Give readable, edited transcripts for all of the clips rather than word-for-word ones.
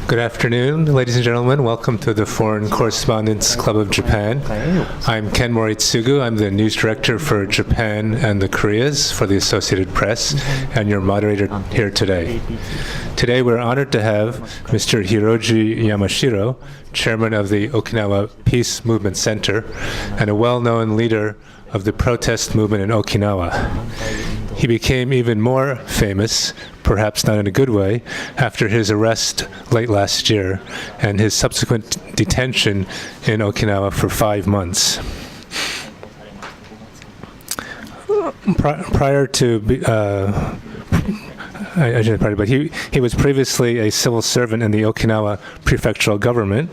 Good afternoon, ladies and gentlemen. Welcome to the Foreign Correspondents Club of Japan. I'm Ken Moritsugu. I'm the news director for Japan and the Koreas for the Associated Press, and your moderator here today. Today we're honored to have Mr. Hiroji Yamashiro, chairman of the Okinawa Peace Movement Center, and a well-known leader of the protest movement in Okinawa. He became even more famous, perhaps not in a good way, after his arrest late last year and his subsequent detention in Okinawa for 5 months. He was previously a civil servant in the Okinawa prefectural government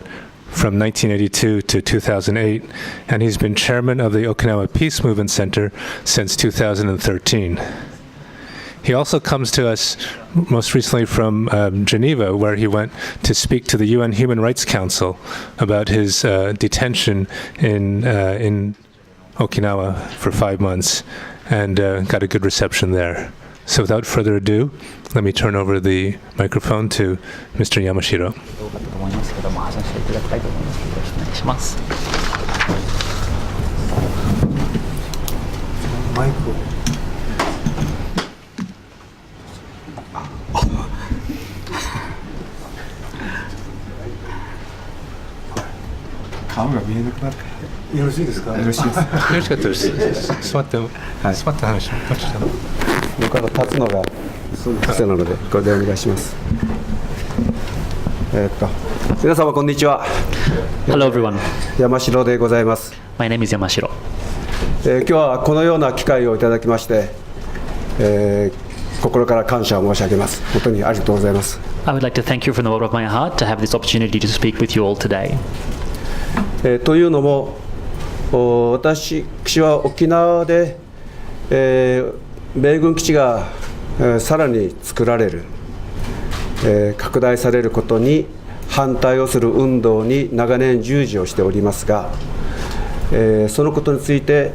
from 1982 to 2008, and he's been chairman of the Okinawa Peace Movement Center since 2013. He also comes to us most recently from Geneva, where he went to speak to the UN Human Rights Council about his detention in Okinawa for 5 months, and got a good reception there. So without further ado, let me turn over the microphone to Mr. Yamashiro.よろしいですか？よろしいです。よろしかったです。座って話しました。僕は立つのが癖なのでこれでお願いします。皆様こんにちは。Hello everyone. 山城でございます。My name is Yamashiro. 今日はこのような機会をいただきまして、心から感謝を申し上げます。本当にありがとうございます。I would like to thank you from the bottom of my heart to have this opportunity to speak with you all today. というのも、私は沖縄で、米軍基地が、さらに作られる、拡大されることに反対をする運動に長年従事をしておりますが、そのことについて、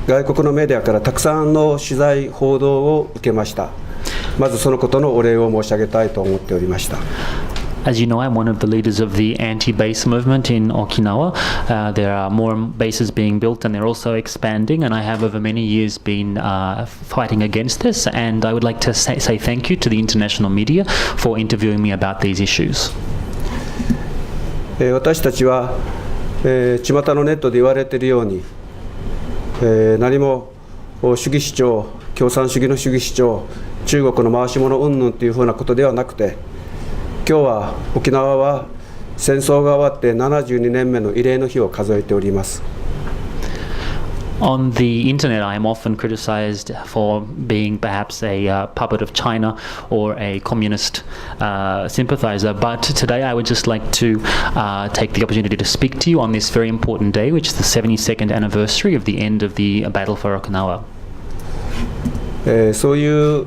外国のメディアからたくさんの取材報道を受けました。まずそのことのお礼を申し上げたいと思っておりました。As you know, I'm one of the leaders of the anti-base movement in Okinawa. There are more bases being built and they're also expanding, and I have over many years been fighting against this, and I would like to say thank you to the international media for interviewing me about these issues. 私たちは、巷のネットで言われているように、何も主義主張、共産主義の主義主張、中国の回し者云々というふうなことではなくて、今日は沖縄は戦争が終わって72年目の慰霊の日を数えております。On the internet, I am often criticized for being perhaps a puppet of China or a communist sympathizer, but today I would just like to take the opportunity to speak to you on this very important day, which is the 72nd anniversary of the end of the battle for Okinawa. そういう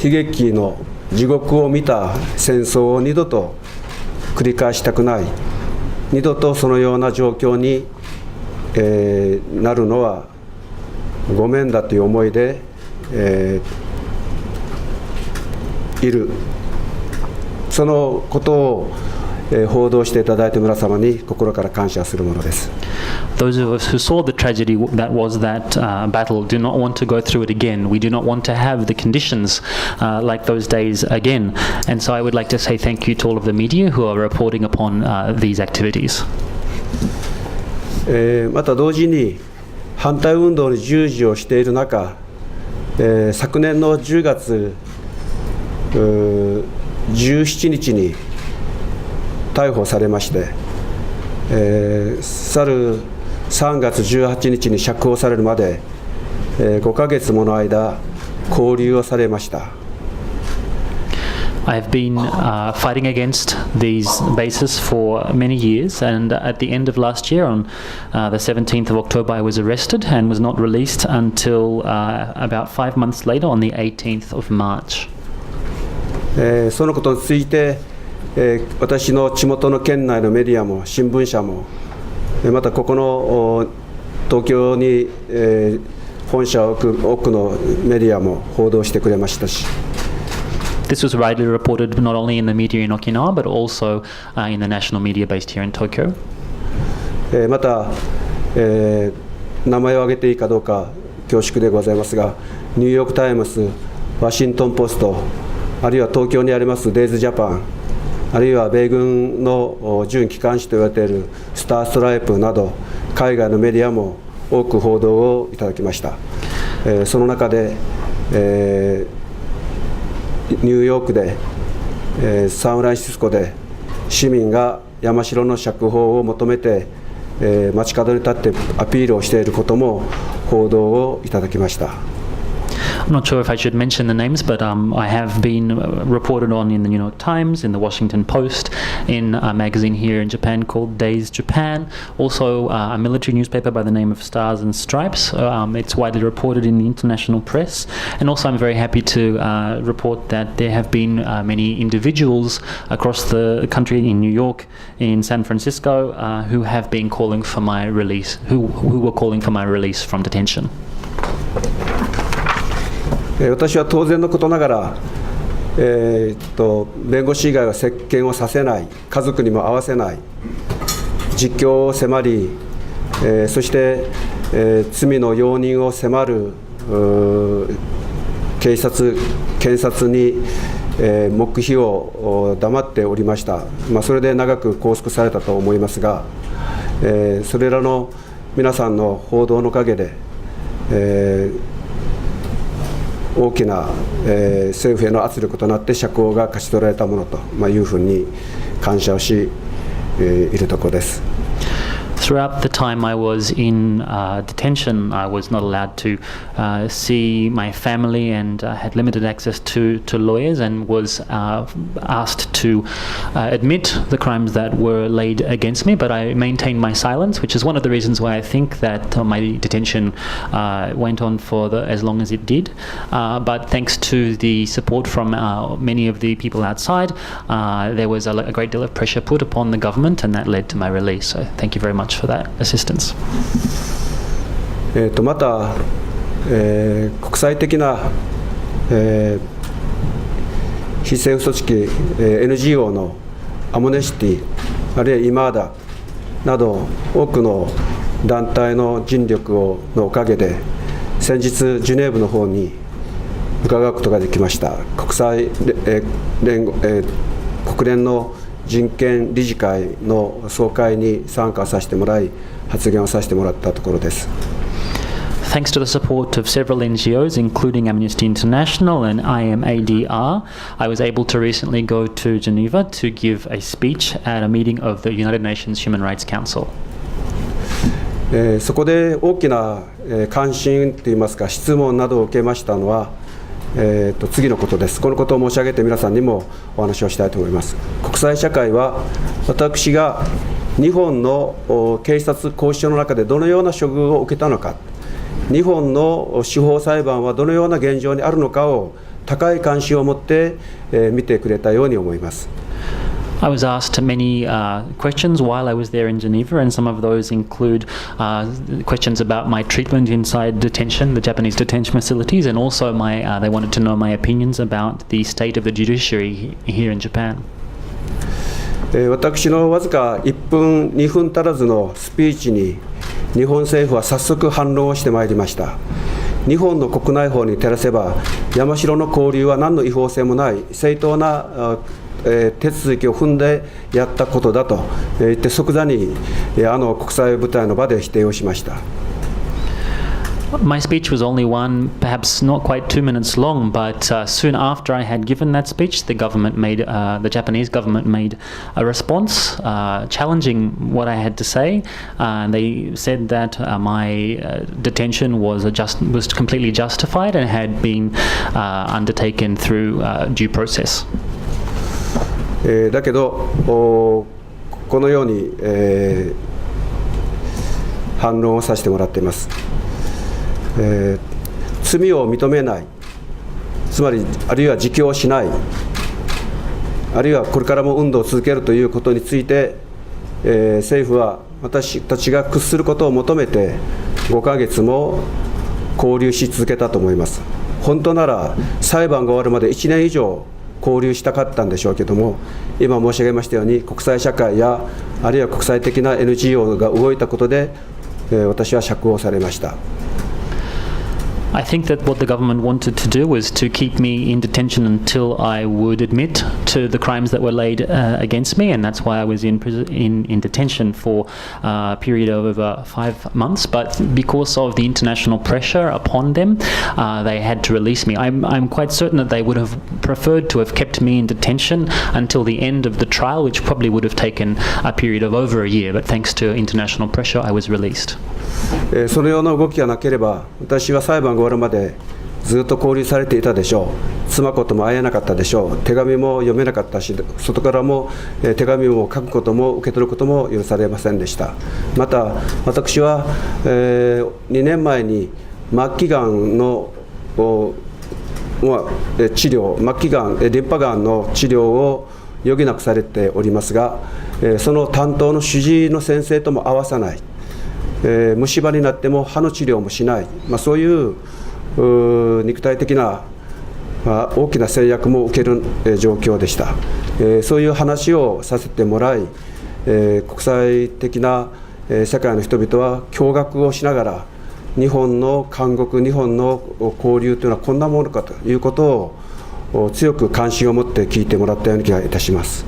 悲劇の地獄を見た戦争を二度と繰り返したくない、二度とそのような状況に、なるのはごめんだという思いで、いる。そのことを、報道していただいた皆様に心から感謝するものです。Those of us who saw the tragedy that was that battle do not want to go through it again. We do not want to have the conditions like those days again. And so I would like to say thank you to all of the media who are reporting upon these activities. また同時に反対運動に従事をしている中、昨年の10月17日に逮捕されまして、去る3月18日に釈放されるまで、5ヶ月もの間勾留をされました。I have been fighting against these bases for many years, and at the end of last year, on the 17th of October, I was arrested and was not released until about 5 months later, on the 18th of March. そのことについて、私の地元の県内のメディアも新聞社も、またここの東京に、本社を置く多くのメディアも報道してくれましたし、This was widely reported not only in the media in Okinawa, but also in the national media based here in Tokyo. また、名前を挙げていいかどうか恐縮でございますが、ニューヨーク・タイムズ、ワシントン・ポスト、あるいは東京にありますデイズ・ジャパン、あるいは米軍の準機関紙と言われているスター・ストライプなど、海外のメディアも多く報道をいただきました。その中で、ニューヨークで、サンフランシスコで市民が山城の釈放を求めて、街角に立ってアピールをしていることも報道をいただきました。I'm not sure if I should mention the names, but I have been reported on in the New York Times, in the Washington Post, in a magazine here in Japan called Days Japan, also a military newspaper by the name of Stars and Stripes. It's widely reported in the international press, and also I'm very happy to report that there have been many individuals across the country, in New York, in San Francisco, who have been calling for my release, who were calling for my release from detention. 私は当然のことながら、弁護士以外は接見をさせない、家族にも会わせない、実況を迫り、そして、罪の容認を迫る検察に、黙秘を黙っておりました。それで長く拘束されたと思いますが、それらの皆さんの報道のおかげで、大きな、政府への圧力となって釈放が勝ち取られたものというふうに感謝をし、いるところです。Throughout the time I was in detention, I was not allowed to see my family and had limited access to lawyers, and was asked to admit the crimes that were laid against me, but I maintained my silence, which is one of the reasons why I think that my detention went on for as long as it did. But thanks to the support from many of the people outside, there was a great deal of pressure put upon the government, and that led to my release. So thank you very much for that assistance. また、国際的な、非政府組織、NGO のアムネスティ、あるいはイマーダなど多くの団体の尽力のおかげで、先日ジュネーブの方に伺うことができました。国連の人権理事会の総会に参加させてもらい、発言をさせてもらったところです。Thanks to the support of several NGOs, including Amnesty International and IMADR, I was able to recently go to Geneva to give a speech at a meeting of the United Nations Human Rights Council. そこで大きな関心といいますか、質問などを受けましたのは、次のことです。このことを申し上げて皆さんにもお話をしたいと思います。国際社会は私が日本の警察拘置所の中でどのような処遇を受けたのか、日本の司法裁判はどのような現状にあるのかを高い関心を持って見てくれたように思います。I was asked many questions while I was there in Geneva, and some of those include questions about my treatment inside detention, the Japanese detention facilities, and also they wanted to know my opinions about the state of the judiciary here in Japan. 私のわずか1分、2分足らずのスピーチに日本政府は早速反論をしてまいりました。日本の国内法に照らせば、山城の勾留は何の違法性もない正当な手続きを踏んでやったことだと言って即座に国際舞台の場で否定をしました。My speech was only perhaps not quite 2 minutes long, but soon after I had given that speech, the Japanese government made a response challenging what I had to say. They said that my detention was completely justified and had been undertaken through due process. だけどこのように、反論をさせてもらっています。罪を認めない、つまりあるいは自供しない、あるいはこれからも運動を続けるということについて、政府は私たちが屈することを求めて5ヶ月も勾留し続けたと思います。本当なら裁判が終わるまで1年以上交流したかったんでしょうけども、今申し上げましたように国際社会やあるいは国際的な NGO が動いたことで、私は釈放されました。I think that what the government wanted to do was to keep me in detention until I would admit to the crimes that were laid against me, and that's why I was in detention for a period of over 5 months. But because of the international pressure upon them, they had to release me. I'm quite certain that they would have preferred to have kept me in detention until the end of the trial, which probably would have taken a period of over a year. But thanks to international pressure, I was released. そのような動きがなければ、私は裁判が終わるまでずっと勾留されていたでしょう。妻子とも会えなかったでしょう。手紙も読めなかったし、外からも手紙を書くことも受け取ることも許されませんでした。また私は、2年前に末期がんの治療、末期がん、リンパがんの治療を余儀なくされておりますが、その担当の主治医の先生とも会わさない、虫歯になっても歯の治療もしない、そういう肉体的な、大きな制約も受ける、状況でした。そういう話をさせてもらい、国際的な、世界の人々は驚愕をしながら、日本の監獄、日本の交流というのはこんなものかということを強く関心を持って聞いてもらったような気がいたします。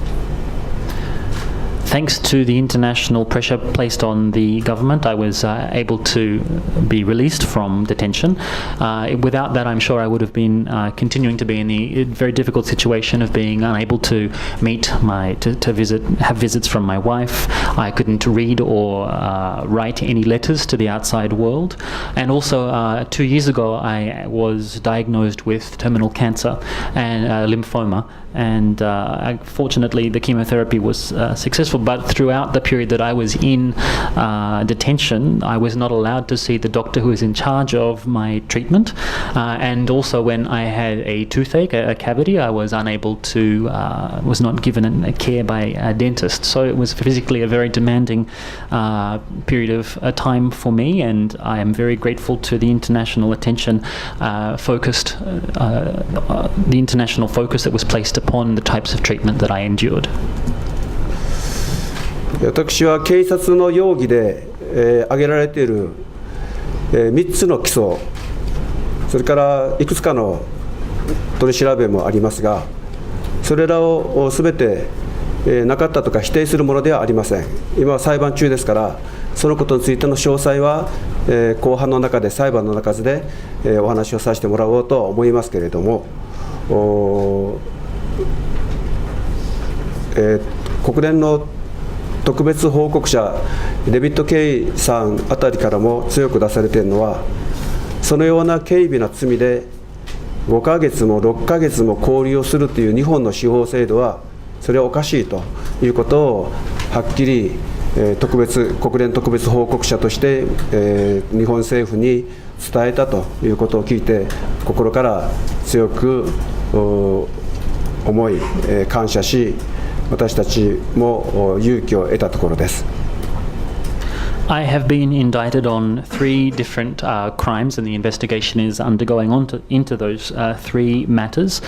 Thanks to the international pressure placed on the government, I was able to be released from detention. Without that, I'm sure I would have been continuing to be in the very difficult situation of being unable to meet have visits from my wife. I couldn't read or write any letters to the outside world. And also, 2 years ago, I was diagnosed with terminal cancer and lymphoma. And fortunately, the chemotherapy was successful. But throughout the period that I was in detention, I was not allowed to see the doctor who was in charge of my treatment. And also, when I had a toothache, a cavity, I was unable to, was not given a care by a dentist. So it was physically a very demanding period of time for me. And I am very grateful to the international attention focused, the international focus that was placed upon the types of treatment that I endured. 私は警察の容疑で、挙げられている、3つの起訴、それからいくつかの取り調べもありますが、それらをすべて、なかったとか否定するものではありません。今は裁判中ですから、そのことについての詳細は、公判の中で、裁判の中で、お話をさせてもらおうと思いますけれども、国連の特別報告者デビッド・ケイさんあたりからも強く出されているのは、そのような軽微な罪で5ヶ月も6ヶ月も勾留をするという日本の司法制度はそれはおかしいということをはっきり国連特別報告者として、日本政府に伝えたということを聞いて、心から強く思い、感謝し、私たちも勇気を得たところです。I have been indicted on 3 different crimes, and the investigation is undergoing into those 3 matters.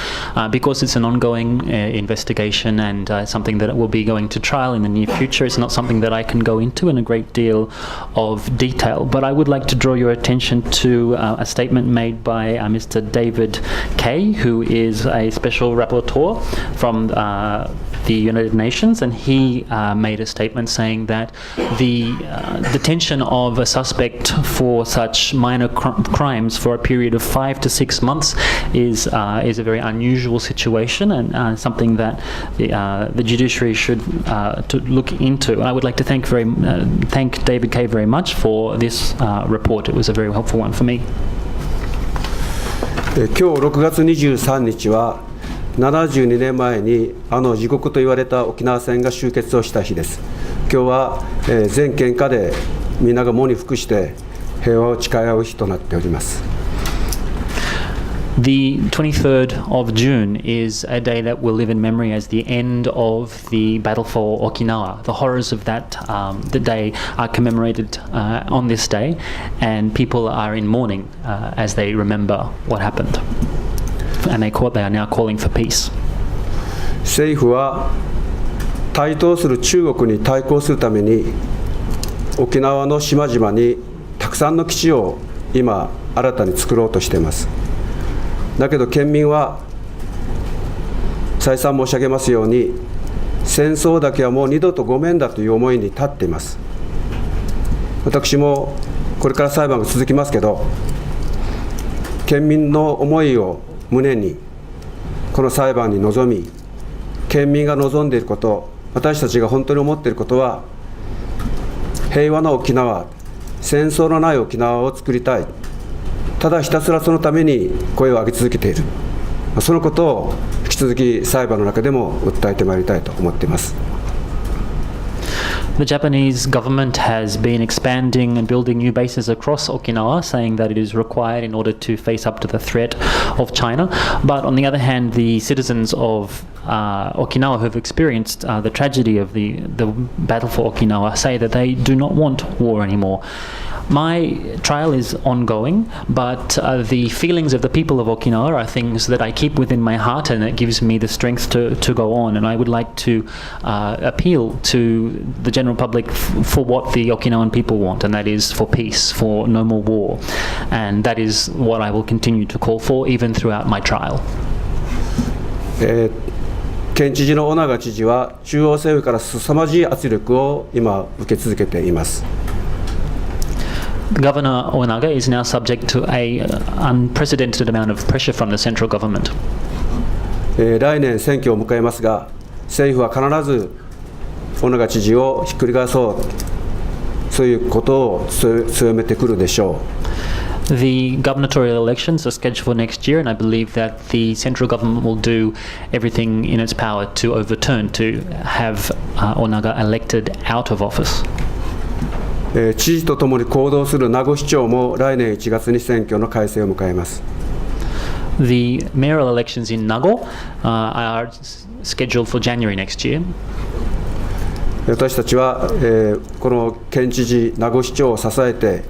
Because it's an ongoing investigation and something that will be going to trial in the near future, it's not something that I can go into in a great deal of detail. But I would like to draw your attention to a statement made by Mr. David Kay, who is a special rapporteur from the United Nations, and he made a statement saying that the detention of a suspect for such minor crimes for a period of 5 to 6 months is a very unusual situation, and something that the judiciary should to look into. And I would like to thank David Kay very much for this report. It was a very helpful one for me. 今日6月23日は72年前に地獄と言われた沖縄戦が終結をした日です。今日は、全県下でみんなが喪に服して平和を誓い合う日となっております。The 23rd of June is a day that will live in memory as the end of the battle for Okinawa. The horrors of that the day are commemorated on this day, and people are in mourning as they remember what happened. And they are now calling for peace. 政府は台頭する中国に対抗するために沖縄の島々にたくさんの基地を今新たに作ろうとしています。だけど県民は再三申し上げますように戦争だけはもう二度とごめんだという思いに立っています。私もこれから裁判が続きますけど県民の思いを胸にこの裁判に臨み県民が望んでいること私たちが本当に思っていることは平和な沖縄戦争のない沖縄を作りたいただひたすらそのために声を上げ続けているそのことを引き続き裁判の中でも訴えてまいりたいと思っています。The Japanese government has been expanding and building new bases across Okinawa, saying that it is required in order to face up to the threat of China. But on the other hand, the citizens of Okinawa who have experienced the tragedy of the battle for Okinawa say that they do not want war anymore. My trial is ongoing, but the feelings of the people of Okinawa are things that I keep within my heart, and it gives me the strength to go on. And I would like to appeal to the general public for what the Okinawan people want, and that is for peace, for no more war. And that is what I will continue to call for, even throughout my trial. 県知事の尾長知事は中央政府から凄まじい圧力を今受け続けています。Governor Onaga is now subject to an unprecedented amount of pressure from the central government. 来年選挙を迎えますが、政府は必ず尾長知事をひっくり返そう、そういうことを強めてくるでしょう。The gubernatorial elections are scheduled for next year, and I believe that the central government will do everything in its power to overturn, to have Onaga elected out of office. 知事とともに行動する名護市長も来年1月に選挙の改正を迎えます。The mayoral elections in Nago are scheduled for January next year. 私たちは、この県知事、名護市長を支えて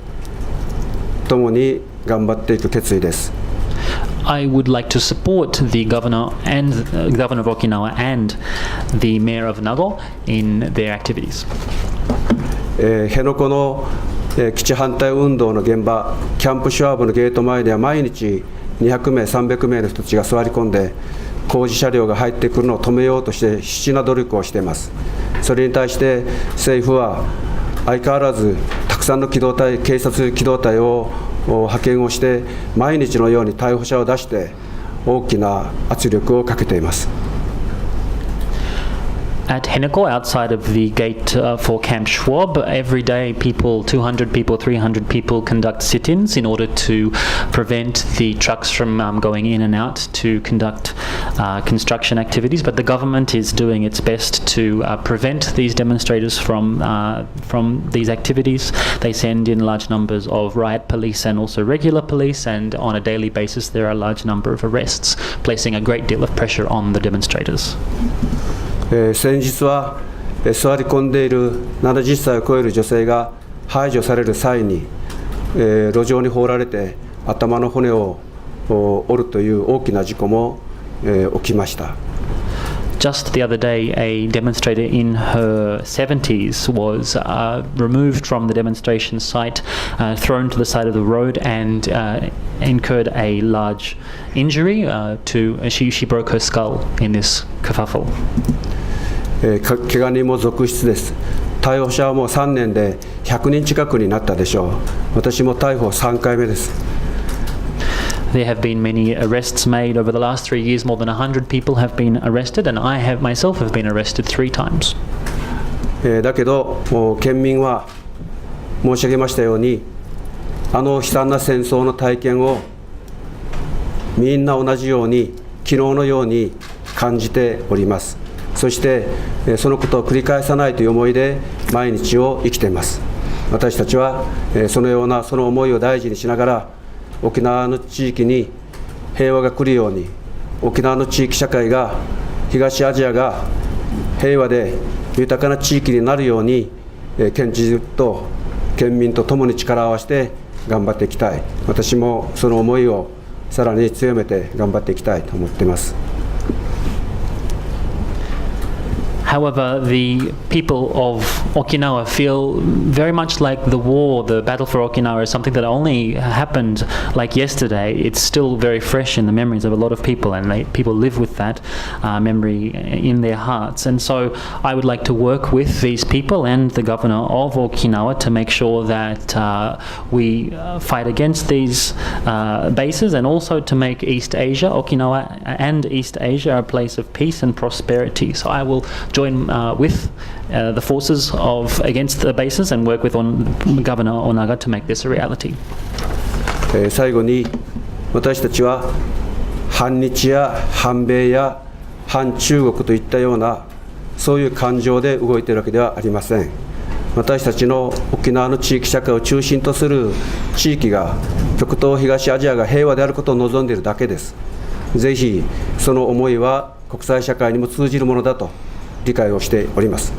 共に頑張っていく決意です。I would like to support the governor and the governor of Okinawa and the mayor of Nago in their activities. 辺野古の、基地反対運動の現場、キャンプシュワーブのゲート前では毎日200名、300名の人たちが座り込んで工事車両が入ってくるのを止めようとして必死な努力をしています。それに対して政府は相変わらずたくさんの機動隊、警察機動隊を派遣をして毎日のように逮捕者を出して大きな圧力をかけています。At Heneko, outside of the gate for Camp Schwab, every day people, 200 people, 300 people conduct sit-ins in order to prevent the trucks from going in and out to conduct construction activities. But the government is doing its best to prevent these demonstrators from these activities. They send in large numbers of riot police and also regular police, and on a daily basis there are a large number of arrests, placing a great deal of pressure on the demonstrators. 先日は座り込んでいる70歳を超える女性が排除される際に、路上に放られて頭の骨を折るという大きな事故も、起きました。Just the other day, a demonstrator in her 70s was removed from the demonstration site, thrown to the side of the road, and incurred a large injury. She broke her skull in this kerfuffle. 怪我人も続出です。逮捕者はもう3年で100人近くになったでしょう。私も逮捕3回目です。There have been many arrests made over the last 3 years. More than 100 people have been arrested, and I have myself have been arrested 3 times. だけど県民は申し上げましたようにあの悲惨な戦争の体験をみんな同じように昨日のように感じております。そしてそのことを繰り返さないという思いで毎日を生きています。私たちはそのようなその思いを大事にしながら沖縄の地域に平和が来るように、沖縄の地域社会が、東アジアが平和で豊かな地域になるように、県知事と県民と共に力を合わせて頑張っていきたい。私もその思いをさらに強めて頑張っていきたいと思っています。However, the people of Okinawa feel very much like the war, the battle for Okinawa is something that only happened like yesterday. It's still very fresh in the memories of a lot of people, and people live with that memory in their hearts. And so I would like to work with these people and the governor of Okinawa to make sure that we fight against these bases, and also to make East Asia, Okinawa and East Asia, a place of peace and prosperity. So I will join with the forces against the bases and work with Governor Onaga to make this a reality. 最後に私たちは反日や反米や反中国といったようなそういう感情で動いているわけではありません。私たちの沖縄の地域社会を中心とする地域が極東東アジアが平和であることを望んでいるだけです。ぜひその思いは国際社会にも通じるものだと理解をしております。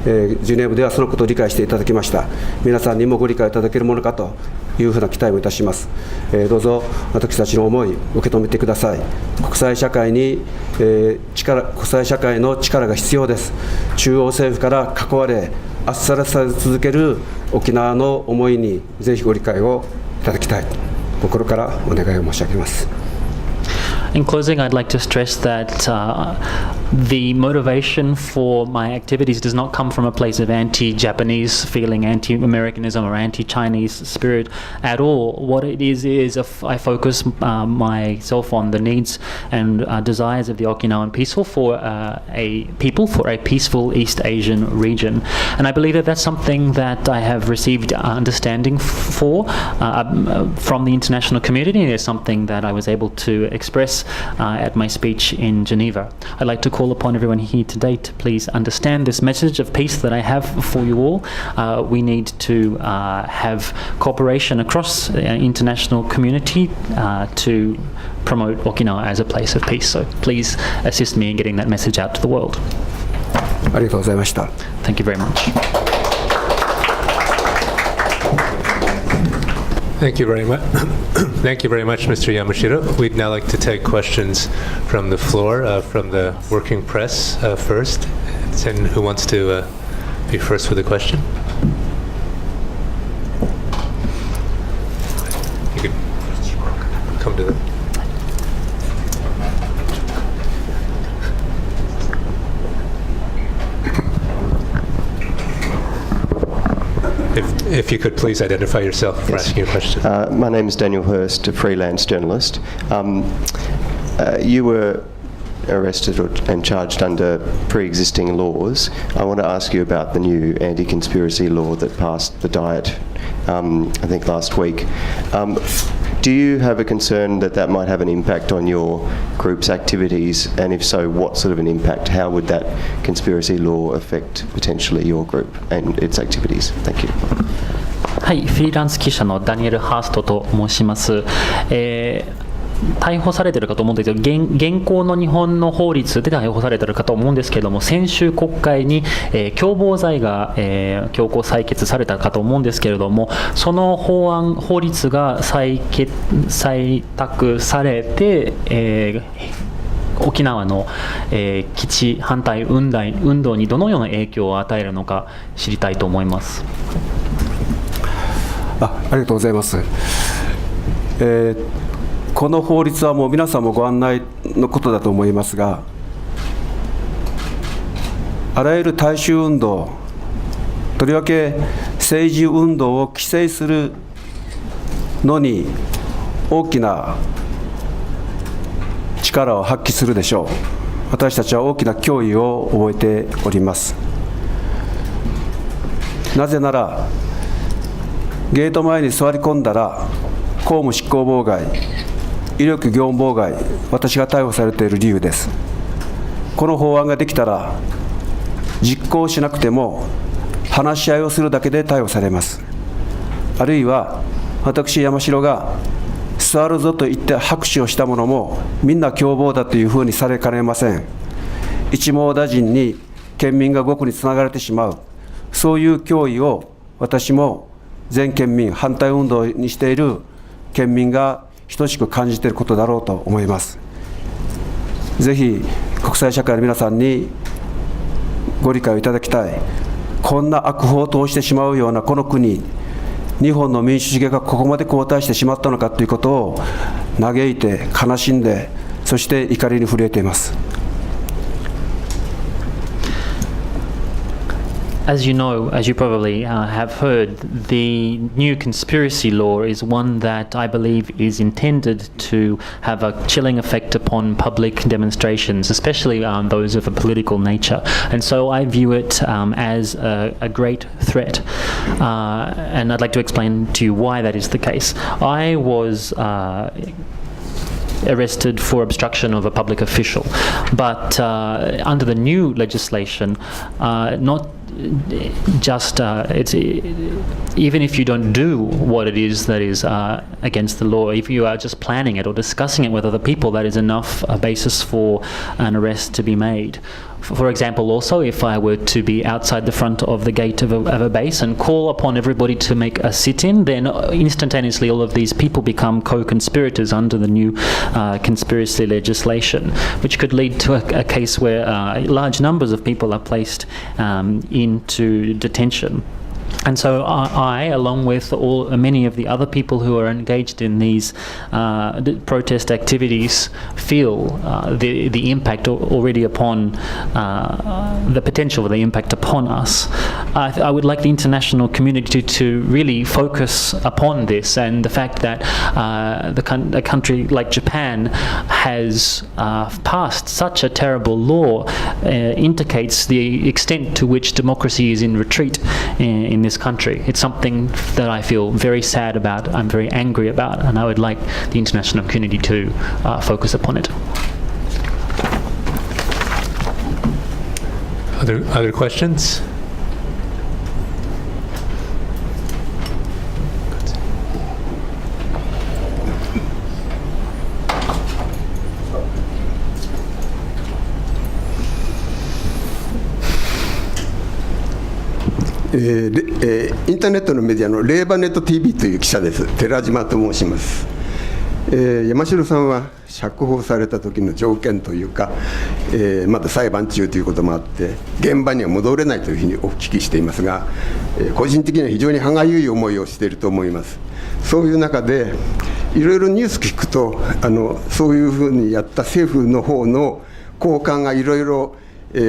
ジュネーブではそのことを理解していただきました。皆さんにもご理解いただけるものかというふうな期待をいたします。どうぞ私たちの思い受け止めてください。国際社会の力が必要です。中央政府から囲われあっさらされ続ける沖縄の思いにぜひご理解をいただきたい、心からお願いを申し上げます。In closing, I'd like to stress that the motivation for my activities does not come from a place of anti-Japanese feeling, anti-Americanism or anti-Chinese spirit at all. What it is I focus myself on the needs and desires of the Okinawan people for a peaceful East Asian region. And I believe that that's something that I have received understanding for from the international community. It's something that I was able to express at my speech in Geneva. I'd like to call upon everyone here today to please understand this message of peace that I have for you all. We need to have cooperation across the international community to promote Okinawa as a place of peace. So please assist me in getting that message out to the world. ありがとうございました。Thank you very much. Thank you very much. Thank you very much, Mr. Yamashiro. We'd now like to take questions from the floor, from the working press first. And who wants to be first with a question? You could come to the... If you could please identify yourself for asking your question. My name is Daniel Hurst, a freelance journalist. You were arrested and charged under pre-existing laws. I want to ask you about the new anti-conspiracy law that passed the Diet, I think last week. Do you have a concern that that might have an impact on your group's activities? And if so, what sort of an impact? How would that conspiracy law affect potentially your group and its activities? Thank you. はい、フリーランス記者のダニエル・ハーストと申します。逮捕されているかと思うんですけど、現行の日本の法律で逮捕されているかと思うんですけれども、先週国会に、共謀罪が、強行採決されたかと思うんですけれども、その法律が採択されて、沖縄の、基地反対運動にどのような影響を与えるのか知りたいと思います。ありがとうございます。この法律はもう皆さんもご案内のことだと思いますが、あらゆる大衆運動、とりわけ政治運動を規制するのに大きな力を発揮するでしょう。私たちは大きな脅威を覚えております。なぜなら、ゲート前に座り込んだら公務執行妨害、威力業務妨害、私が逮捕されている理由です。この法案ができたら、実行しなくても話し合いをするだけで逮捕されます。あるいは、私、山城が座るぞと言って拍手をしたものも、みんな共謀だというふうにされかねません。一網打尽に県民が獄につながれてしまう、そういう脅威を私も全県民、反対運動にしている県民が等しく感じていることだろうと思います。ぜひ国際社会の皆さんにご理解をいただきたい。こんな悪法を通してしまうようなこの国、日本の民主主義がここまで後退してしまったのかということを嘆いて、悲しんで、そして怒りに震えています。As you know, as you probably have heard, the new conspiracy law is one that I believe is intended to have a chilling effect upon public demonstrations, especially those of a political nature. And so I view it as a great threat. And I'd like to explain to you why that is the case. I was arrested for obstruction of a public official, but under the new legislation, not just it's even if you don't do what it is that is against the law, if you are just planning it or discussing it with other people, that is enough a basis for an arrest to be made. For example, also, if I were to be outside the front of the gate of a base and call upon everybody to make a sit-in, then instantaneously all of these people become co-conspirators under the new conspiracy legislation, which could lead to a case where large numbers of people are placed into detention. And so I, along with many of the other people who are engaged in these protest activities, feel the impact already upon the potential of the impact upon us. I would like the international community to really focus upon this and the fact that a country like Japan has passed such a terrible law indicates the extent to which democracy is in retreat in this country. It's something that I feel very sad about, I'm very angry about, and I would like the international community to focus upon it. Other questions?インターネットのメディアのレーバネット TV という記者です。寺島と申します。山城さんは釈放された時の条件というか、まだ裁判中ということもあって現場には戻れないというふうにお聞きしていますが、個人的には非常に歯がゆい思いをしていると思います。そういう中でいろいろニュース聞くとそういうふうにやった政府の方の高官がいろいろ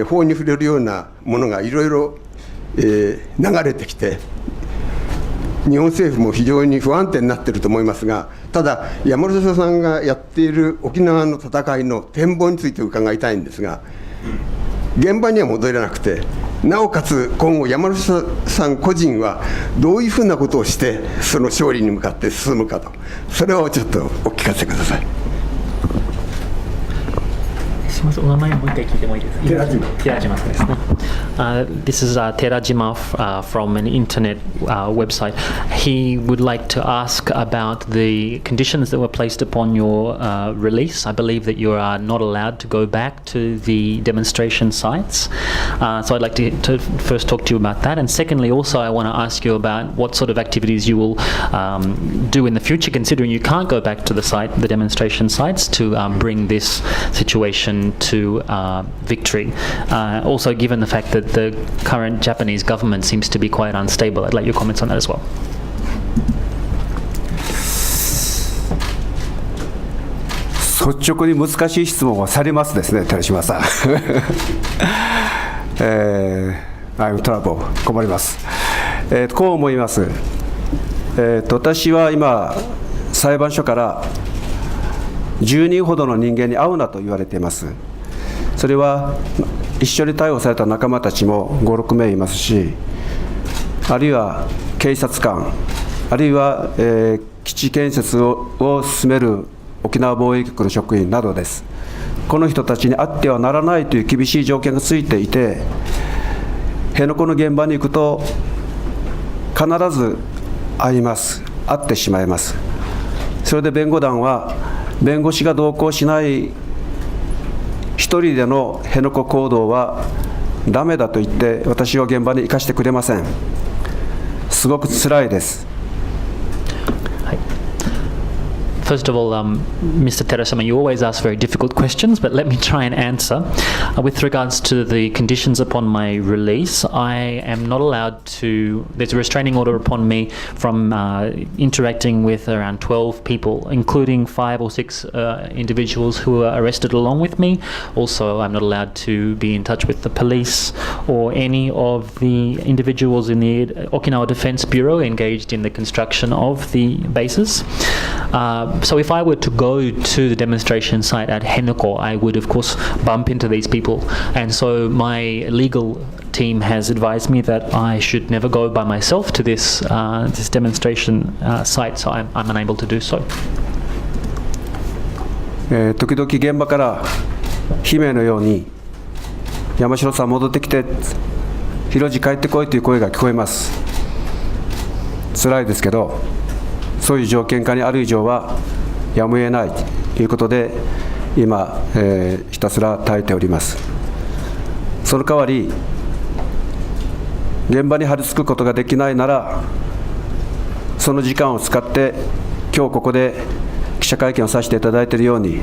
法に触れるようなものがいろいろ流れてきて、日本政府も非常に不安定になっていると思いますが、ただ山城さんがやっている沖縄の戦いの展望について伺いたいんですが、現場には戻れなくて、なおかつ今後山城さん個人はどういうふうなことをしてその勝利に向かって進むかと、それをちょっとお聞かせください。お名前をもう一回聞いてもいいですか？寺島さんですね。This is Terajima from an internet website. He would like to ask about the conditions that were placed upon your release. I believe that you are not allowed to go back to the demonstration sites. So I'd like to first talk to you about that. And secondly, also I want to ask you about what sort of activities you will do in the future, considering you can't go back to the demonstration sites, to bring this situation to victory. Also, given the fact that the current Japanese government seems to be quite unstable, I'd like your comments on that as well. 率直に難しい質問をされますですね、寺島さん。I'm trouble 困ります。こう思います。私は今裁判所から10人ほどの人間に会うなと言われています。それは一緒に逮捕された仲間たちも5、6名いますし、あるいは警察官、あるいは、基地建設を進める沖縄防衛局の職員などです。この人たちに会ってはならないという厳しい条件がついていて、辺野古の現場に行くと必ず会います。会ってしまいます。それで弁護団は弁護士が同行しない一人での辺野古行動はダメだと言って私を現場に行かせてくれません。すごく辛いです。First of all, Mr. Terasama, you always ask very difficult questions, but let me try and answer. With regards to the conditions upon my release, I am not allowed to, there's a restraining order upon me from interacting with around 12 people, including 5 or 6 individuals who were arrested along with me. Also, I'm not allowed to be in touch with the police or any of the individuals in the Okinawa Defense Bureau engaged in the construction of the bases. So if I were to go to the demonstration site at Henoko, I would of course bump into these people, and so my legal team has advised me that I should never go by myself to this this demonstration site, so I'm unable to do so. 時々現場から悲鳴のように山城さん戻ってきて、広路帰ってこいという声が聞こえます。辛いですけど、そういう条件下にある以上はやむを得ないということで今、ひたすら耐えております。その代わり現場に張り付くことができないなら、その時間を使って今日ここで記者会見をさせていただいているように、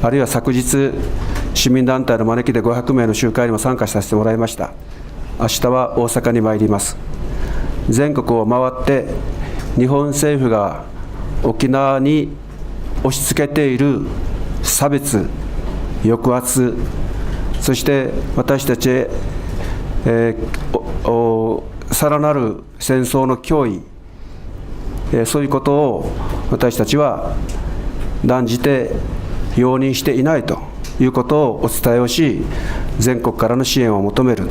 あるいは昨日市民団体の招きで500名の集会にも参加させてもらいました。明日は大阪に参ります。全国を回って日本政府が沖縄に押し付けている差別、抑圧、そして私たちへ、さらなる戦争の脅威、そういうことを私たちは断じて容認していないということをお伝えをし、全国からの支援を求める、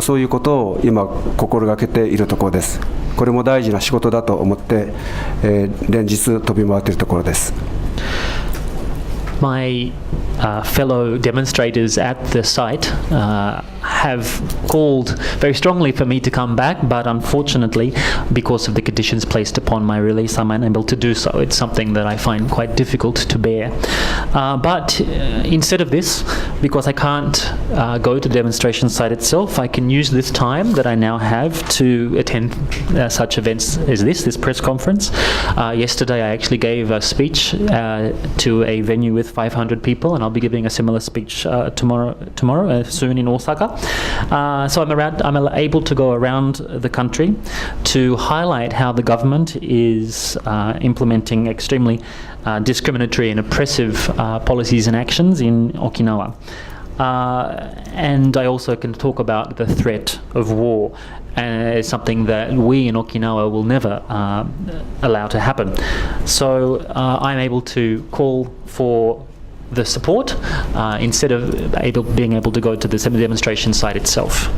そういうことを今心がけているところです。これも大事な仕事だと思って、連日飛び回っているところです。My fellow demonstrators at the site have called very strongly for me to come back, but unfortunately, because of the conditions placed upon my release, I'm unable to do so. It's something that I find quite difficult to bear. But instead of this, because I can't go to the demonstration site itself, I can use this time that I now have to attend such events as this press conference. Yesterday, I actually gave a speech to a venue with 500 people, and I'll be giving a similar speech tomorrow soon in Osaka. So I'm able to go around the country to highlight how the government is implementing extremely discriminatory and oppressive policies and actions in Okinawa. And I also can talk about the threat of war as something that we in Okinawa will never allow to happen. So I'm able to call for the support instead of being able to go to the demonstration site itself.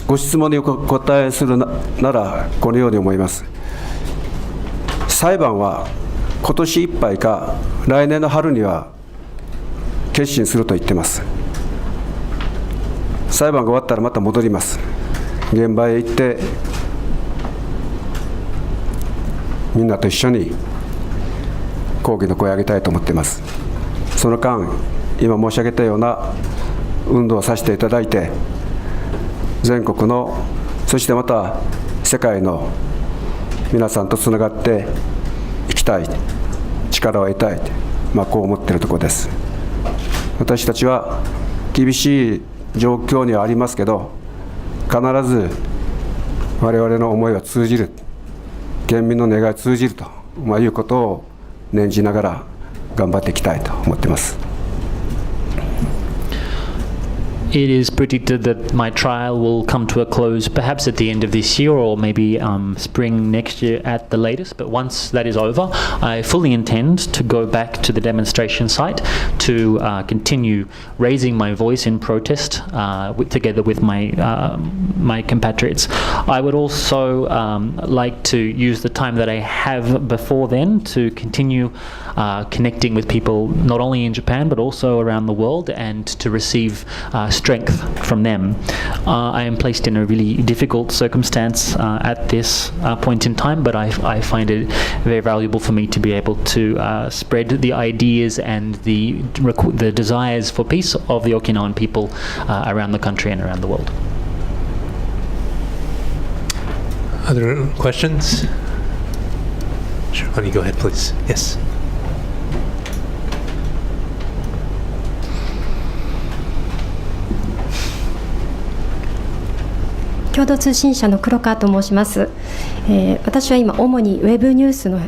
ご質問にお答えするならこのように思います。裁判は今年いっぱいか来年の春には決心すると言ってます。裁判が終わったらまた戻ります。現場へ行ってみんなと一緒に抗議の声を上げたいと思っています。その間、今申し上げたような運動をさせていただいて、全国の、そしてまた世界の皆さんとつながっていきたい、力を得たい、こう思っているところです。私たちは厳しい状況にはありますけど、必ず我々の思いは通じる、県民の願いは通じるということを念じながら頑張っていきたいと思っています。It is predicted that my trial will come to a close perhaps at the end of this year or maybe spring next year at the latest. But once that is over, I fully intend to go back to the demonstration site to continue raising my voice in protest together with my compatriots. I would also like to use the time that I have before then to continue connecting with people not only in Japan but also around the world and to receive strength from them. I am placed in a really difficult circumstance at this point in time, but I find it very valuable for me to be able to spread the ideas and the desires for peace of the Okinawan people around the country and around the world. Other questions? Sure. Why don't you go ahead, please? Yes. 共同通信社の黒川と申します。私は今主にウェブニュースの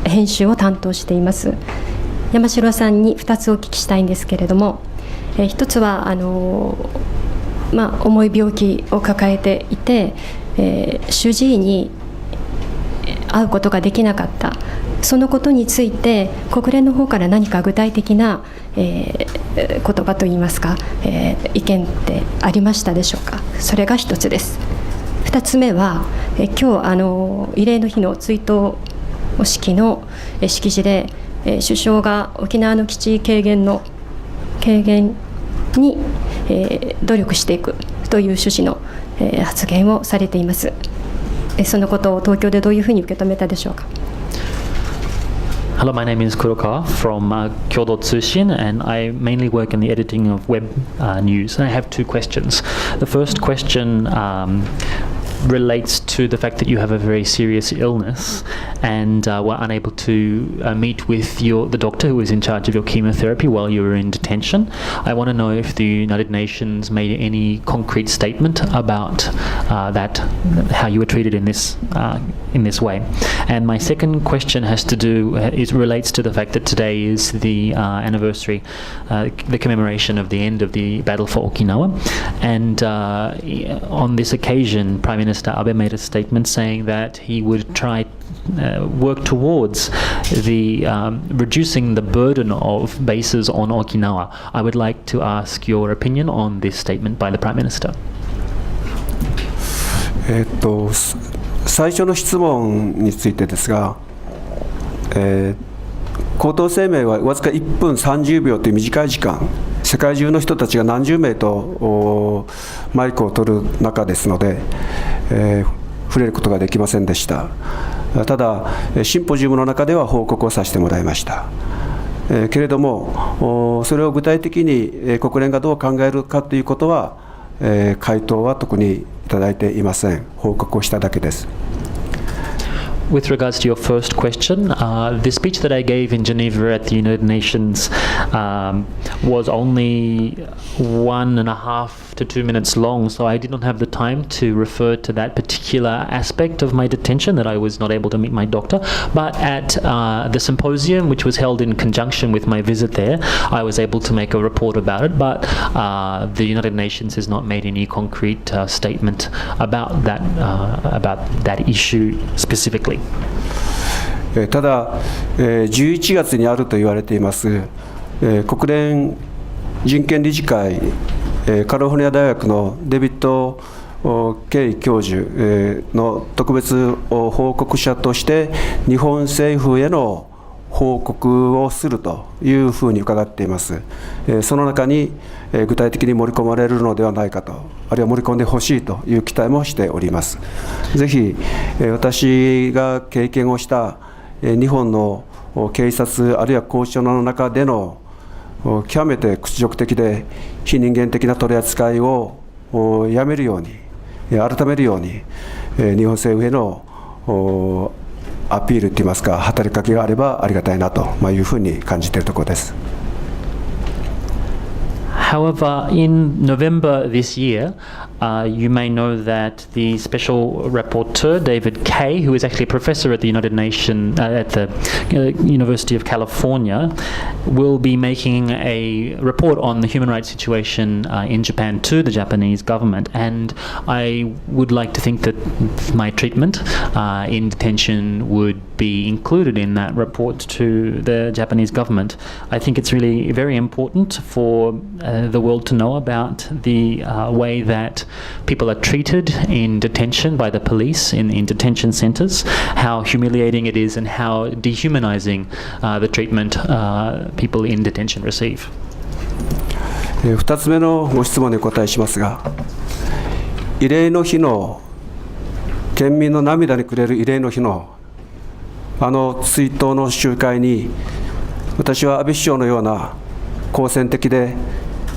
編集を担当しています。山城さんに2つお聞きしたいんですけれども、1つは重い病気を抱えていて、主治医に会うことができなかった、そのことについて国連の方から何か具体的な、言葉といいますか、意見ってありましたでしょうか。それが1つです。2つ目は、今日慰霊の日の追悼式の式辞で、首相が沖縄の基地軽減に、努力していくという趣旨の、発言をされています。そのことを東京でどういうふうに受け止めたでしょうか。Hello, my name is Kurokawa from Kyodo Tsushin, and I mainly work in the editing of web news. And I have two questions. The first question relates to the fact that you have a very serious illness and were unable to meet with the doctor who was in charge of your chemotherapy while you were in detention. I want to know if the United Nations made any concrete statement about that, how you were treated in this way. And my second question has to do, it relates to the fact that today is the anniversary, the commemoration of the end of the battle for Okinawa. And on this occasion, Prime Minister Abe made a statement saying that he would try work towards the reducing the burden of bases on Okinawa. I would like to ask your opinion on this statement by the Prime Minister. 最初の質問についてですが、口頭声明はわずか1分30秒という短い時間、世界中の人たちが何十名とマイクを取る中ですので、触れることができませんでした。ただシンポジウムの中では報告をさせてもらいました。けれどもそれを具体的に国連がどう考えるかということは、回答は特にいただいていません。報告をしただけです。With regards to your first question, the speech that I gave in Geneva at the United Nations was only 1.5 to 2 minutes long, so I did not have the time to refer to that particular aspect of my detention, that I was not able to meet my doctor. But at the symposium, which was held in conjunction with my visit there, I was able to make a report about it, but the United Nations has not made any concrete statement about that issue specifically. ただ、11月にあると言われています、国連人権理事会、カリフォルニア大学のデビッド・ケイ教授、の特別報告者として日本政府への報告をするというふうに伺っています。その中に具体的に盛り込まれるのではないかと、あるいは盛り込んでほしいという期待もしております。ぜひ私が経験をした日本の警察あるいは拘置所の中での極めて屈辱的で非人間的な取り扱いをやめるように、改めるように日本政府へのアピールといいますか、働きかけがあればありがたいなというふうに感じているところです。However, in November this year, you may know that the Special Rapporteur, David Kay, who is actually a professor at the United Nations, at the University of California, will be making a report on the human rights situation in Japan to the Japanese government. And I would like to think that my treatment in detention would be included in that report to the Japanese government. I think it's really very important for the world to know about the way that people are treated in detention by the police in detention centers, how humiliating it is and how dehumanizing the treatment people in detention receive. 2つ目のご質問にお答えしますが、慰霊の日の県民の涙に暮れる慰霊の日の追悼の集会に、私は安倍首相のような好戦的で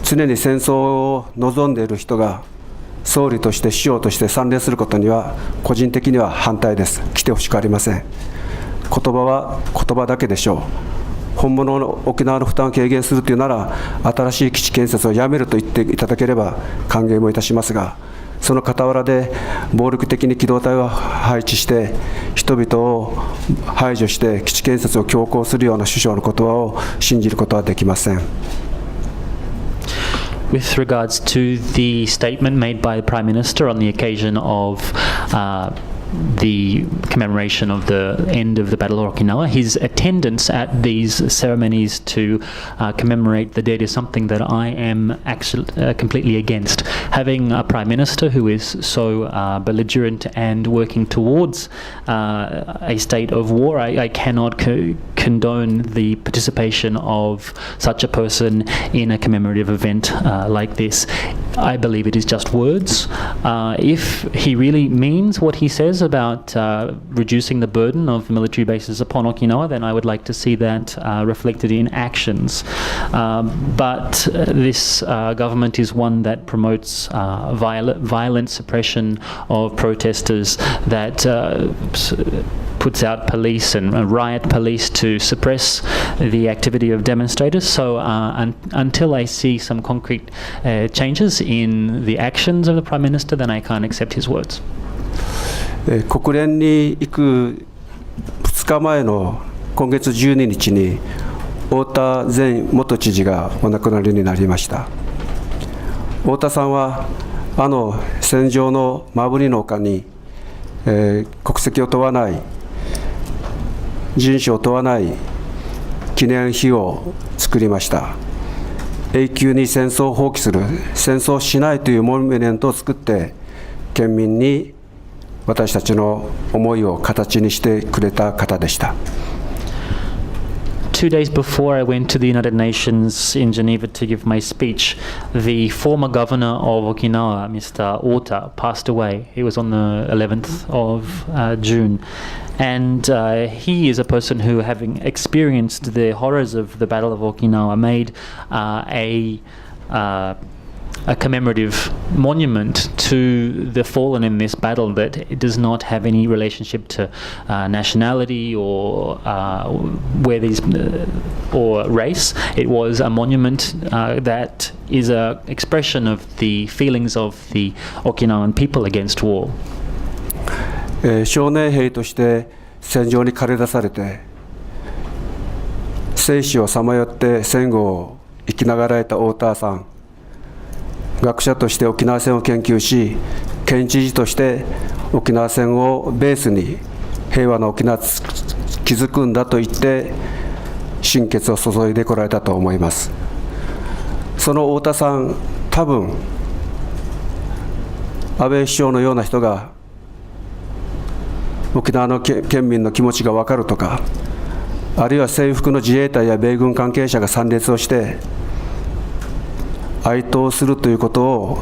常に戦争を望んでいる人が総理として首相として参列することには個人的には反対です。来てほしくありません。言葉は言葉だけでしょう。本物の沖縄の負担を軽減するというなら、新しい基地建設をやめると言っていただければ歓迎もいたしますが、その傍らで暴力的に機動隊を配置して人々を排除して基地建設を強行するような首相の言葉を信じることはできません。With regards to the statement made by the Prime Minister on the occasion of the commemoration of the end of the Battle of Okinawa, his attendance at these ceremonies to commemorate the dead is something that I am actually completely against. Having a Prime Minister who is so belligerent and working towards a state of war, I cannot condone the participation of such a person in a commemorative event like this. I believe it is just words. If he really means what he says about reducing the burden of military bases upon Okinawa, then I would like to see that reflected in actions. But this government is one that promotes violent suppression of protesters, that puts out police and riot police to suppress the activity of demonstrators. So until I see some concrete changes in the actions of the Prime Minister, then I can't accept his words. 国連に行く2日前の今月12日に太田前元知事がお亡くなりになりました。太田さんは戦場の摩文仁の丘に、国籍を問わない人種を問わない記念碑を作りました。永久に戦争を放棄する、戦争をしないというモニュメントを作って県民に私たちの思いを形にしてくれた方でした。2 days before I went to the United Nations in Geneva to give my speech, the former governor of Okinawa, Mr. Ota, passed away. He was on the 11th of June. And he is a person who, having experienced the horrors of the Battle of Okinawa, made a commemorative monument to the fallen in this battle that it does not have any relationship to nationality or where these or race. It was a monument that is an expression of the feelings of the Okinawan people against war. 少年兵として戦場に駆り出されて生死をさまよって戦後を生きながらえた太田さん、学者として沖縄戦を研究し、県知事として沖縄戦をベースに平和な沖縄を築くんだと言って心血を注いでこられたと思います。その太田さん、多分安倍首相のような人が沖縄の県民の気持ちが分かるとか、あるいは制服の自衛隊や米軍関係者が参列をして哀悼するということを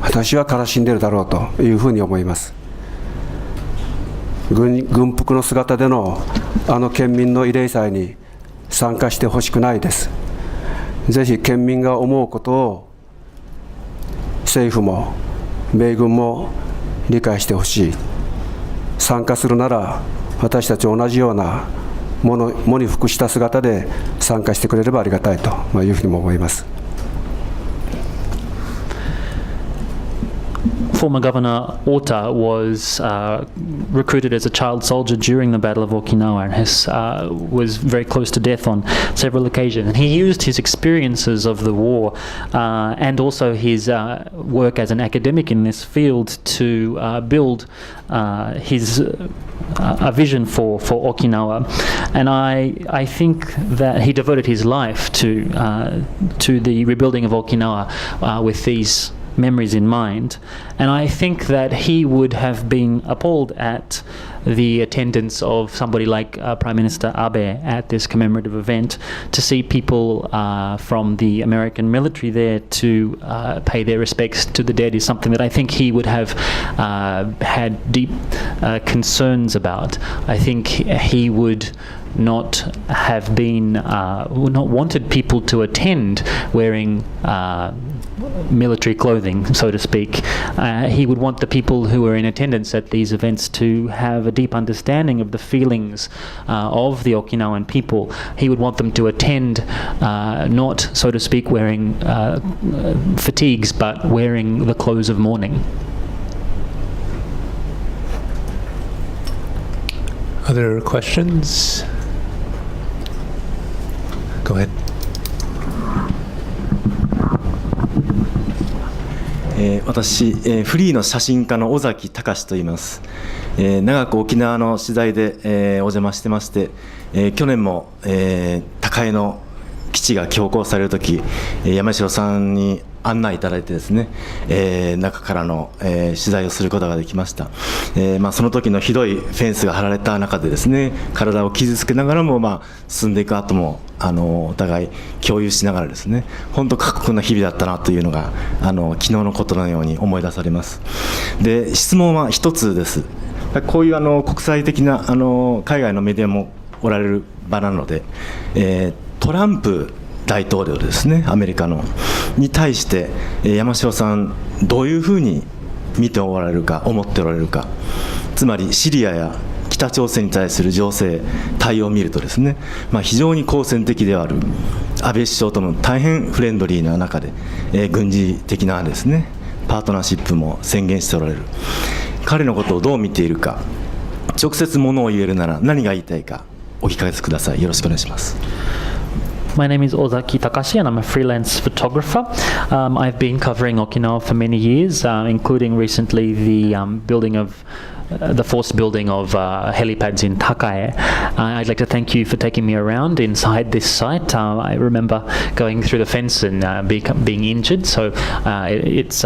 私は悲しんでいるだろうというふうに思います。軍服の姿での県民の慰霊祭に参加してほしくないです。ぜひ県民が思うことを政府も米軍も理解してほしい。参加するなら私たち同じような喪に服した姿で参加してくれればありがたいというふうにも思います。Former Governor Ota was recruited as a child soldier during the Battle of Okinawa and was very close to death on several occasions. And he used his experiences of the war and also his work as an academic in this field to build his a vision for Okinawa. And I think that he devoted his life to the rebuilding of Okinawa with these memories in mind, and I think that he would have been appalled at the attendance of somebody like Prime Minister Abe at this commemorative event, to see people from the American military there to pay their respects to the dead is something that I think he would have had deep concerns about. I think he would not have been not wanted people to attend wearing military clothing, so to speak. He would want the people who were in attendance at these events to have a deep understanding of the feelings of the Okinawan people. He would want them to attend not, so to speak, wearing fatigues, but wearing the clothes of mourning. Other questions? Go ahead. 私、フリーの写真家の尾崎隆と言います。長く沖縄の取材で、お邪魔してまして、去年も、高江の基地が強行されるとき、山城さんに案内いただいてですね、中からの、取材をすることができました。その時のひどいフェンスが張られた中でですね、体を傷つけながらも、進んでいく後もお互い共有しながらですね、本当過酷な日々だったなというのが昨日のことのように思い出されます。で、質問は一つです。こういう国際的な海外のメディアもおられる場なので、トランプ大統領ですね、アメリカのに対して山城さんどういうふうに見ておられるか、思っておられるか、つまりシリアや北朝鮮に対する情勢対応を見るとですね、非常に好戦的である安倍首相とも大変フレンドリーな中で、軍事的なですねパートナーシップも宣言しておられる。彼のことをどう見ているか、直接ものを言えるなら何が言いたいかお聞かせください。よろしくお願いします。My name is Ozaki Takashi and I'm a freelance photographer. I've been covering Okinawa for many years, including recently the forced building of helipads in Takae. I'd like to thank you for taking me around inside this site. I remember going through the fence and being injured, so it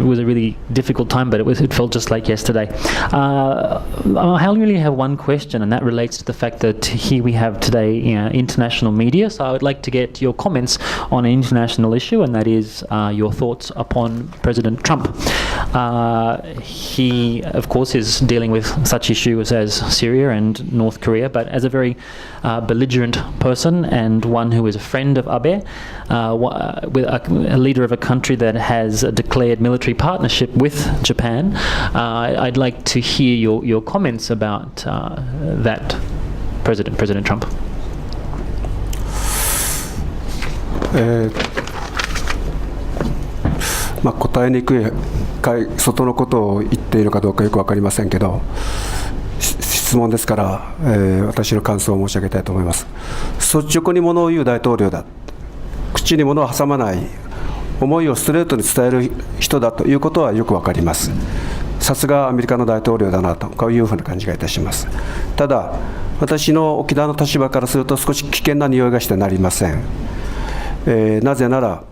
was a really difficult time, but it felt just like yesterday. I only have one question, and that relates to the fact that here we have today international media. So I would like to get your comments on an international issue, and that is your thoughts upon President Trump. He, of course, is dealing with such issues as Syria and North Korea, but as a very belligerent person and one who is a friend of Abe, with a leader of a country that has declared military partnership with Japan, I'd like to hear your comments about that, President Trump. 答えにくい外のことを言っているかどうかよく分かりませんけど、質問ですから、私の感想を申し上げたいと思います。率直にものを言う大統領だ、口に物を挟まない、思いをストレートに伝える人だということはよく分かります。さすがアメリカの大統領だなと、こういうふうな感じがいたします。ただ、私の沖縄の立場からすると少し危険な匂いがしてなりません。なぜなら、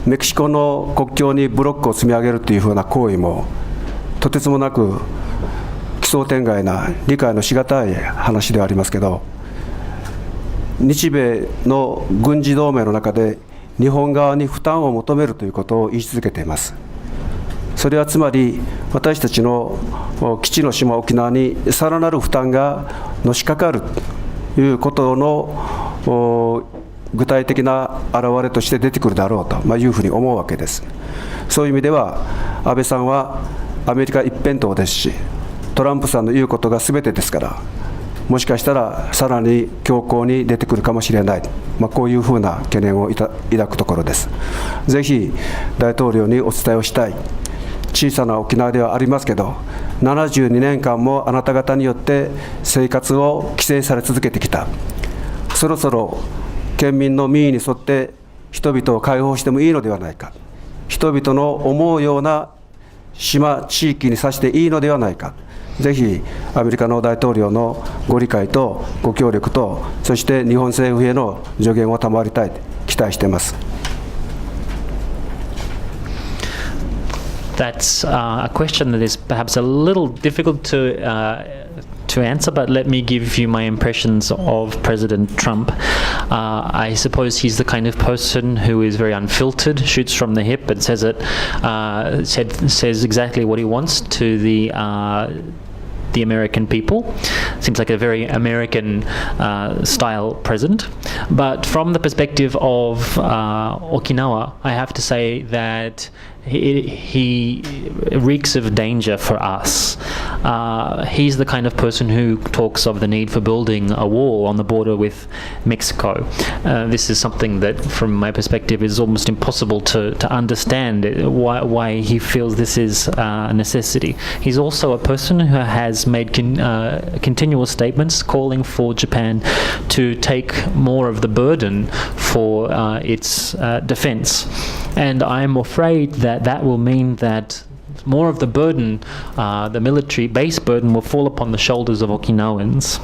メキシコの国境にブロックを積み上げるというふうな行為も、とてつもなく奇想天外な理解のしがたい話ではありますけど、日米の軍事同盟の中で日本側に負担を求めるということを言い続けています。それはつまり私たちの基地の島沖縄にさらなる負担がのしかかるということの具体的な表れとして出てくるだろうというふうに思うわけです。そういう意味では安倍さんはアメリカ一辺倒ですし、トランプさんの言うことが全てですから、もしかしたらさらに強硬に出てくるかもしれない、こういうふうな懸念を抱くところです。ぜひ大統領にお伝えをしたい。小さな沖縄ではありますけど、72年間もあなた方によって生活を規制され続けてきた。そろそろ県民の民意に沿って人々を解放してもいいのではないか。人々の思うような島地域にさしていいのではないか。ぜひアメリカの大統領のご理解とご協力と、そして日本政府への助言を賜りたいと期待しています。That's a question that is perhaps a little difficult to answer, but let me give you my impressions of President Trump. I suppose he's the kind of person who is very unfiltered, shoots from the hip, and says exactly what he wants to the the American people. Seems like a very American style president. But from the perspective of Okinawa, I have to say that he reeks of danger for us. He's the kind of person who talks of the need for building a wall on the border with Mexico. This is something that, from my perspective, is almost impossible to understand why he feels this is a necessity. He's also a person who has made continual statements calling for Japan to take more of the burden for its defense. And I'm afraid that will mean that more of the burden, the military base burden, will fall upon the shoulders of Okinawans.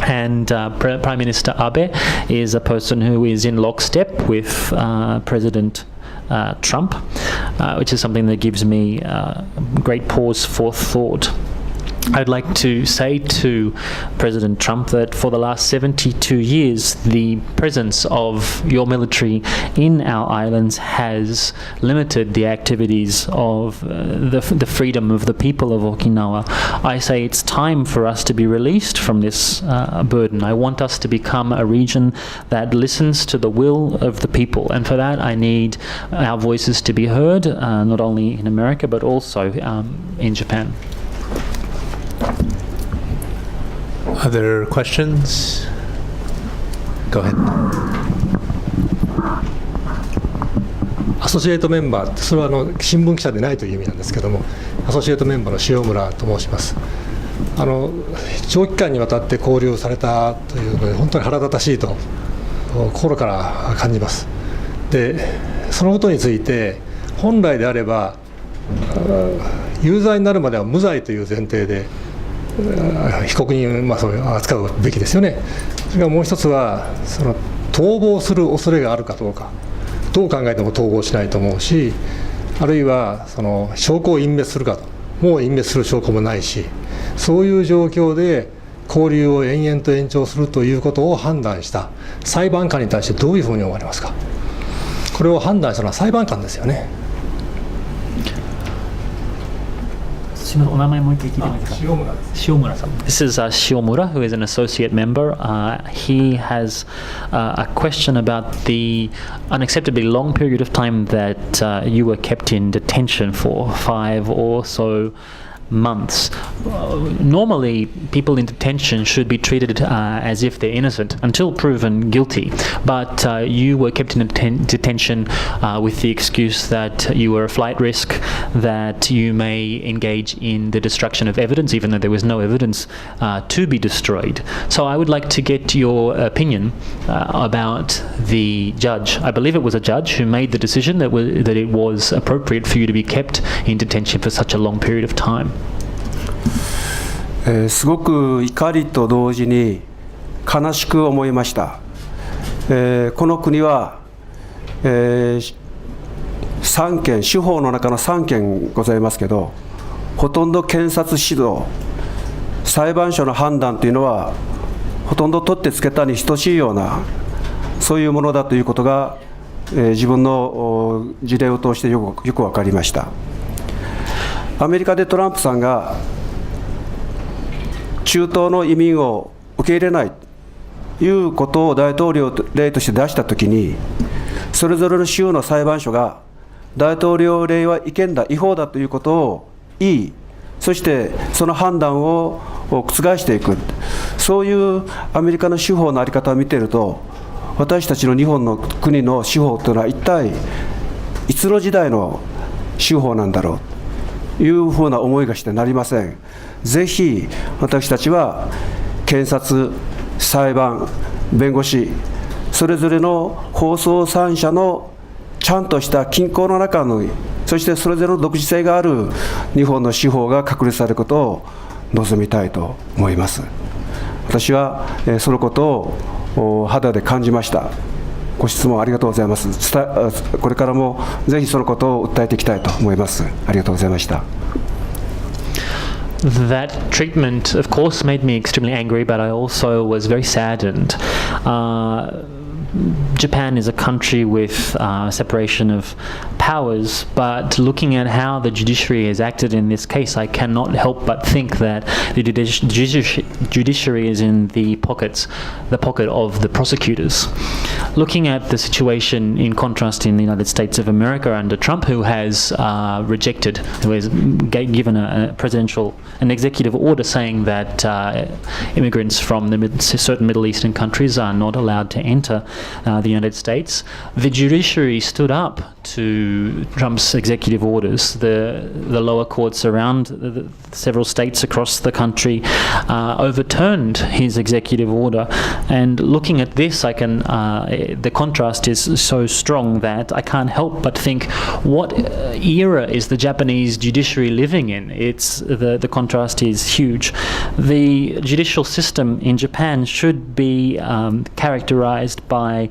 And Prime Minister Abe is a person who is in lockstep with President Trump, which is something that gives me great pause for thought. I'd like to say to President Trump that for the last 72 years, the presence of your military in our islands has limited the activities of the freedom of the people of Okinawa. I say it's time for us to be released from this burden. I want us to become a region that listens to the will of the people. And for that, I need our voices to be heard, not only in America, but also in Japan. Other questions? Go ahead. アソシエイトメンバーって、それは新聞記者でないという意味なんですけども、アソシエイトメンバーの塩村と申します。長期間にわたって交流されたというので、本当に腹立たしいと心から感じます。で、そのことについて本来であれば有罪になるまでは無罪という前提で被告人、そういう扱うべきですよね。それからもう一つは逃亡する恐れがあるかどうか、どう考えても逃亡しないと思うし、あるいは証拠を隠滅するかと、もう隠滅する証拠もないし、そういう状況で交流を延々と延長するということを判断した裁判官に対してどういうふうに思われますか。これを判断したのは裁判官ですよね。お名前もう一回聞いてもいいですか。塩村さん。This is Shiomura, who is an associate member. He has a question about the unacceptably long period of time that you were kept in detention for, 5 or so months. Normally, people in detention should be treated as if they're innocent until proven guilty. But you were kept in detention with the excuse that you were a flight risk, that you may engage in the destruction of evidence, even though there was no evidence to be destroyed. So I would like to get your opinion about the judge. I believe it was a judge who made the decision that it was appropriate for you to be kept in detention for such a long period of time. すごく怒りと同時に悲しく思いました。この国は、3件、司法の中の3件ございますけど、ほとんど検察指導、裁判所の判断というのはほとんど取ってつけたに等しいような、そういうものだということが、自分の事例を通してよく分かりました。アメリカでトランプさんが中東の移民を受け入れないということを大統領令として出したときに、それぞれの州の裁判所が大統領令は違憲だ、違法だということを言い、そしてその判断を覆していく、そういうアメリカの司法の在り方を見ていると、私たちの日本の国の司法というのは一体いつの時代の司法なんだろうというふうな思いがしてなりません。ぜひ私たちは検察、裁判、弁護士、それぞれの法曹3者のちゃんとした均衡の中の、そしてそれぞれの独自性がある日本の司法が確立されることを望みたいと思います。私はそのことを肌で感じました。ご質問ありがとうございます。これからもぜひそのことを訴えていきたいと思います。ありがとうございました。That treatment, of course, made me extremely angry, but I also was very saddened. Japan is a country with separation of powers, but looking at how the judiciary has acted in this case, I cannot help but think that the judiciary is in the pocket of the prosecutors. Looking at the situation in contrast in the United States of America under Trump, who has given an executive order saying that immigrants from certain Middle Eastern countries are not allowed to enter the United States, the judiciary stood up to Trump's executive orders. The lower courts around several states across the country overturned his executive order. And looking at this, the contrast is so strong that I can't help but think, what era is the Japanese judiciary living in? The contrast is huge. The judicial system in Japan should be characterized by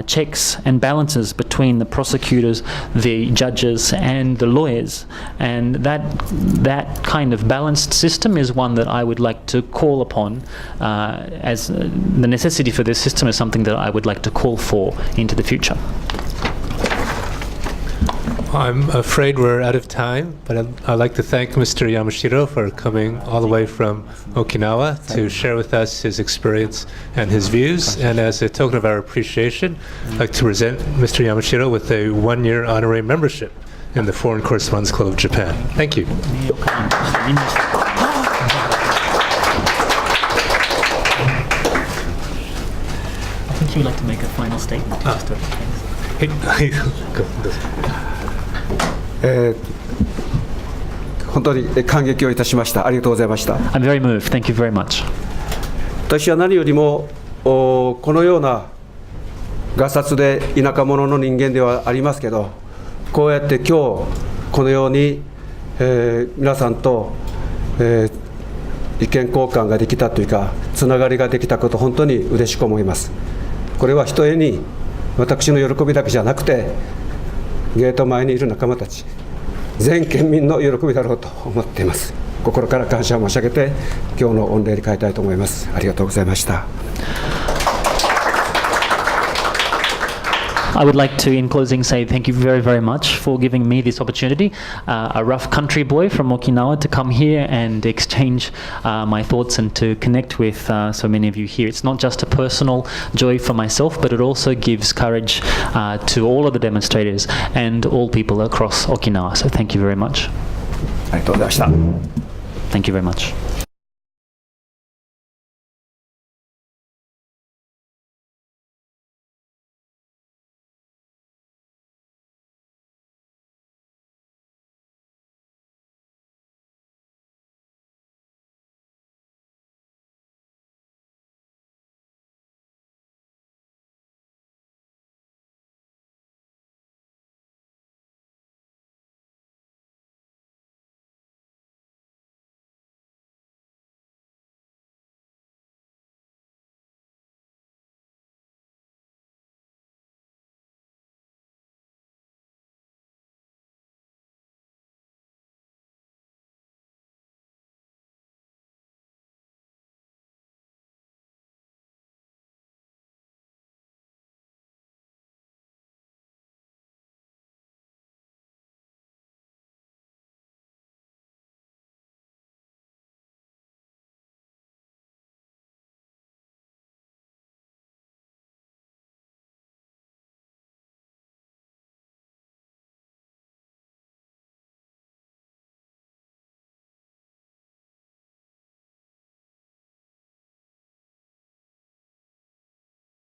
checks and balances between the prosecutors, the judges, and the lawyers, and that kind of balanced system is one that I would like to call upon. As the necessity for this system is something that I would like to call for into the future. I'm afraid we're out of time, but I'd like to thank Mr. Yamashiro for coming all the way from Okinawa to share with us his experience and his views. And as a token of our appreciation, I'd like to present Mr. Yamashiro with a one-year honorary membership in the Foreign Correspondents Club of Japan. Thank you. I think you would like to make a final statement. Thanks. 本当に感激をいたしました。ありがとうございました。 I'm very moved. Thank you very much. 私は何よりもこのようながさつで田舎者の人間ではありますけど、こうやって今日このように、皆さんと、意見交換ができたというか、つながりができたこと、本当に嬉しく思います。これはひとえに私の喜びだけじゃなくて、ゲート前にいる仲間たち全県民の喜びだろうと思っています。心から感謝を申し上げて今日の御礼に変えたいと思います。ありがとうございました。 I would like to, in closing, say thank you very, very much for giving me this opportunity, a rough country boy from Okinawa, to come here and exchange my thoughts and to connect with so many of you here. It's not just a personal joy for myself, but it also gives courage to all of the demonstrators and all people across Okinawa. So thank you very much. ありがとうございました。 Thank you very much.